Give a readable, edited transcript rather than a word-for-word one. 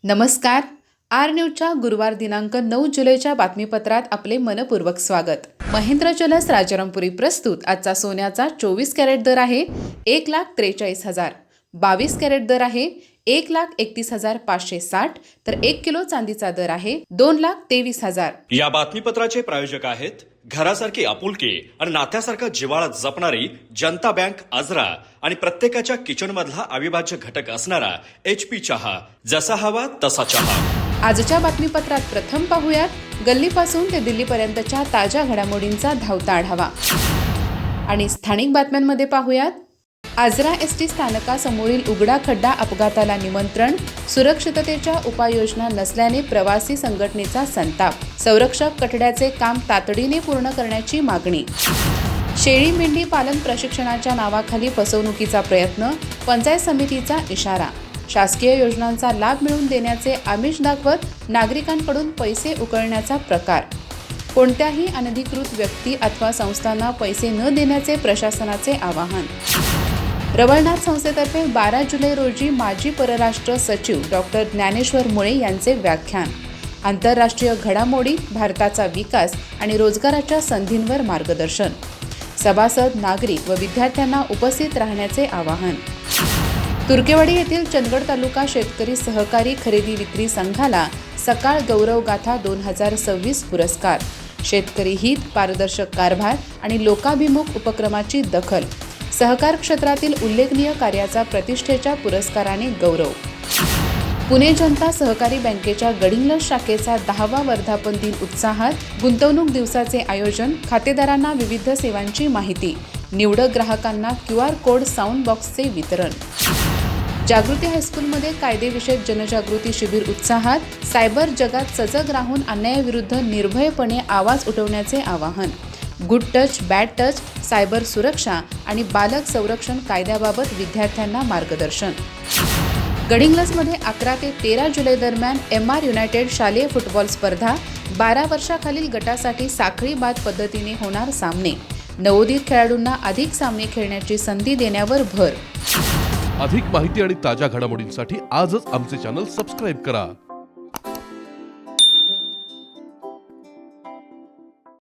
नमस्कार. आर न्यूजच्या गुरुवार दिनांक 9 जुलैच्या बातमीपत्रात आपले मनपूर्वक स्वागत. महेंद्र जलस राजारामपुरी प्रस्तुत. आजचा सोन्याचा 24 कॅरेट दर आहे 1,43,000. 22 कॅरेट दर आहे 1,31,560. तर 1 किलो चांदीचा दर आहे 2,23,000. या बातमीपत्राचे प्रायोजक आहेत घरासारखी आपुलकी आणि नात्यासारखा जिव्हाळा जपणारी जनता बँक आजरा आणि प्रत्येकाच्या किचन मधला अविभाज्य घटक असणारा HP चहा. जसा हवा तसा चहा. आजच्या बातमीपत्रात प्रथम पाहूयात गल्लीपासून ते दिल्लीपर्यंतच्या ताज्या घडामोडींचा धावता आढावा. आणि स्थानिक बातम्यांमध्ये पाहूयात आजरा ST स्थानकासमोरील उघडा खड्डा अपघाताला निमंत्रण. सुरक्षिततेच्या उपाययोजना नसल्याने प्रवासी संघटनेचा संताप. संरक्षक कठड्याचे काम तातडीने पूर्ण करण्याची मागणी. शेळी मेंढी पालन प्रशिक्षणाच्या नावाखाली फसवणुकीचा प्रयत्न. पंचायत समितीचा इशारा. शासकीय योजनांचा लाभ मिळवून देण्याचे आमिष दाखवत नागरिकांकडून पैसे उकळण्याचा प्रकार. कोणत्याही अनधिकृत व्यक्ती अथवा संस्थांना पैसे न देण्याचे प्रशासनाचे आवाहन. रवळनाथ संस्थेतर्फे 12 जुलै रोजी माजी परराष्ट्र सचिव डॉक्टर ज्ञानेश्वर मुळे यांचे व्याख्यान. आंतरराष्ट्रीय घडामोडी, भारताचा विकास आणि रोजगाराच्या संधींवर मार्गदर्शन. सभासद, नागरिक व विद्यार्थ्यांना उपस्थित राहण्याचे आवाहन. तुर्केवाडी येथील चंदगड तालुका शेतकरी सहकारी खरेदी विक्री संघाला सकाळ गौरव गाथा 2026 पुरस्कार. शेतकरी हित, पारदर्शक कारभार आणि लोकाभिमुख उपक्रमाची दखल. सहकार क्षेत्रातील उल्लेखनीय कार्याचा प्रतिष्ठेच्या पुरस्काराने गौरव. पुणे जनता सहकारी बँकेच्या गडिंग्लज शाखेचा 10वा वर्धापन दिन उत्साहात. गुंतवणूक दिवसाचे आयोजन. खातेदारांना विविध सेवांची माहिती. निवडक ग्राहकांना QR कोड साऊंड बॉक्सचे वितरण. जागृती हायस्कूलमध्ये कायदेविषयक जनजागृती शिबिर उत्साहात. सायबर जगात सजग राहून अन्यायाविरुद्ध निर्भयपणे आवाज उठवण्याचे आवाहन. Good touch, bad touch, cyber सुरक्षा आणि बालक संरक्षण कायद्याबाबत विद्यार्थ्यांना मार्गदर्शन. गडिंग्लजमध्ये 11 ते 13 जुलै दरम्यान MR युनायटेड शालेय फुटबॉल स्पर्धा. 12 वर्षाखालील गटासाठी साखळी बाद पद्धतीने होणार सामने. नवोदित खेळाडूंना अधिक सामने खेळण्याची संधी देण्यावर भर. अधिक माहिती आणि ताज्या घडामोडींसाठी आजच आमचे चॅनल सबस्क्राईब करा.